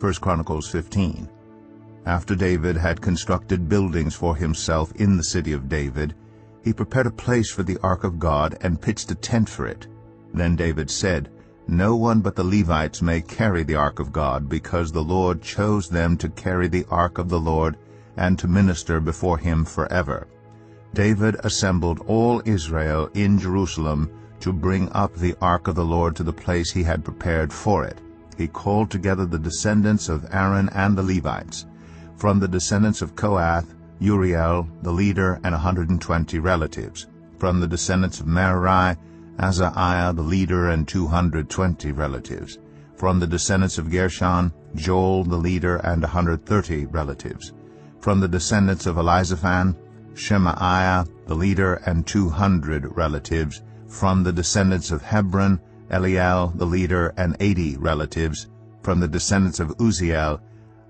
1 Chronicles 15. After David had constructed buildings for himself in the city of David, he prepared a place for the ark of God and pitched a tent for it. Then David said, "No one but the Levites may carry the ark of God, because the Lord chose them to carry the ark of the Lord and to minister before him forever." David assembled all Israel in Jerusalem to bring up the ark of the Lord to the place he had prepared for it. He called together the descendants of Aaron and the Levites. From the descendants of Kohath, Uriel, the leader, and 120 relatives. From the descendants of Merari, Azariah, the leader, and 220 relatives. From the descendants of Gershon, Joel, the leader, and 130 relatives. From the descendants of Elizaphan, Shemaiah, the leader, and 200 relatives. From the descendants of Hebron, Eliel, the leader, and 80 relatives. From the descendants of Uzziel,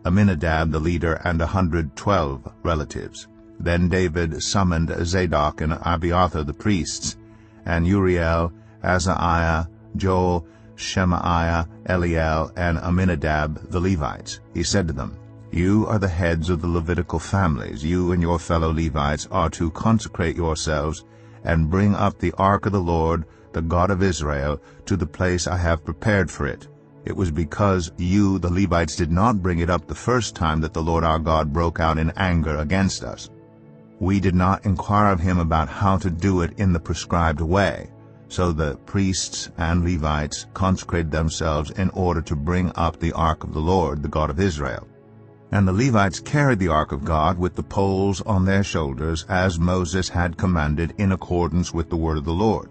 Aminadab, the leader, and 112 relatives. Then David summoned Zadok and Abiathar the priests, and Uriel, Azariah, Joel, Shemaiah, Eliel, and Aminadab the Levites. He said to them, "You are the heads of the Levitical families. You and your fellow Levites are to consecrate yourselves and bring up the ark of the Lord, the God of Israel, to the place I have prepared for it. It was because you, the Levites, did not bring it up the first time that the Lord our God broke out in anger against us. We did not inquire of him about how to do it in the prescribed way." So the priests and Levites consecrated themselves in order to bring up the ark of the Lord, the God of Israel. And the Levites carried the ark of God with the poles on their shoulders, as Moses had commanded, in accordance with the word of the Lord.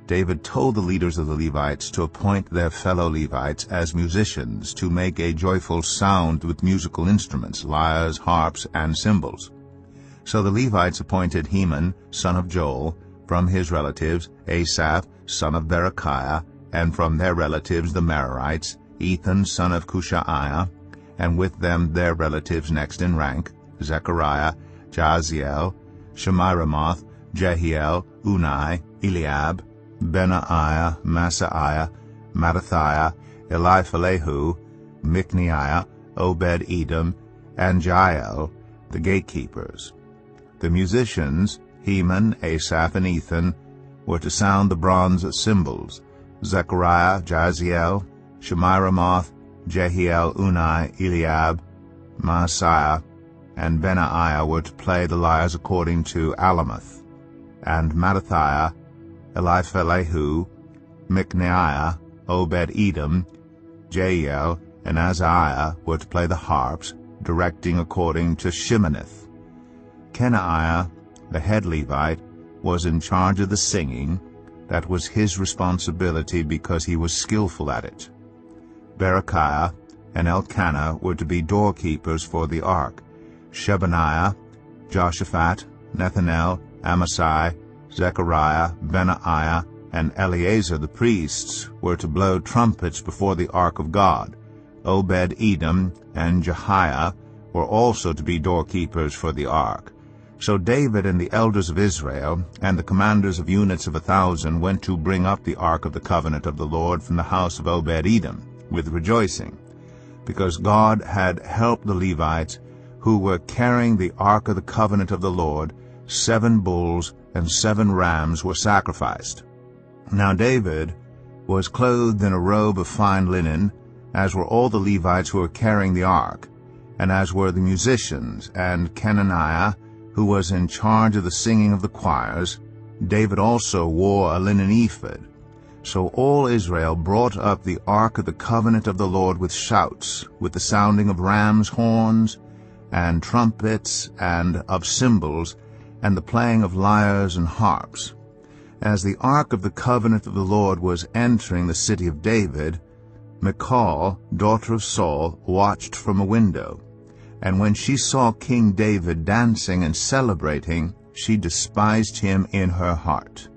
David told the leaders of the Levites to appoint their fellow Levites as musicians to make a joyful sound with musical instruments, lyres, harps, and cymbals. So the Levites appointed Heman, son of Joel, from his relatives, Asaph, son of Berechiah, and from their relatives the Merarites, Ethan, son of Cushaiah, and with them their relatives next in rank, Zechariah, Jaziel, Shemiramoth, Jehiel, Unai, Eliab, Benaiah, Masaiah, Mattathiah, Eliphalehu, Mikneiah, Obed-Edom, and Jael, the gatekeepers. The musicians, Heman, Asaph, and Ethan, were to sound the bronze cymbals. Zechariah, Jaziel, Shemiramoth, Jehiel, Unai, Eliab, Maaseiah, and Benaiah were to play the lyres according to Alamoth. And Mattathiah, Eliphalehu, Mikneiah, Obed-Edom, Jael, and Azariah were to play the harps, directing according to Sheminith. Kenaiah, the head Levite, was in charge of the singing. That was his responsibility because he was skillful at it. Berechiah and Elkanah were to be doorkeepers for the ark. Shebaniah, Joshaphat, Nethanel, Amasai, Zechariah, Benaiah, and Eleazar the priests were to blow trumpets before the ark of God. Obed-Edom and Jehiah were also to be doorkeepers for the ark. So David and the elders of Israel and the commanders of units of 1,000 went to bring up the ark of the covenant of the Lord from the house of Obed-Edom with rejoicing, because God had helped the Levites who were carrying the ark of the covenant of the Lord. 7 bulls and 7 rams were sacrificed. Now David was clothed in a robe of fine linen, as were all the Levites who were carrying the ark, and as were the musicians, and Kenaniah, who was in charge of the singing of the choirs. David also wore a linen ephod. So all Israel brought up the ark of the covenant of the Lord with shouts, with the sounding of rams' horns, and trumpets, and of cymbals, and the playing of lyres and harps. As the ark of the covenant of the Lord was entering the city of David, Michal, daughter of Saul, watched from a window. And when she saw King David dancing and celebrating, she despised him in her heart.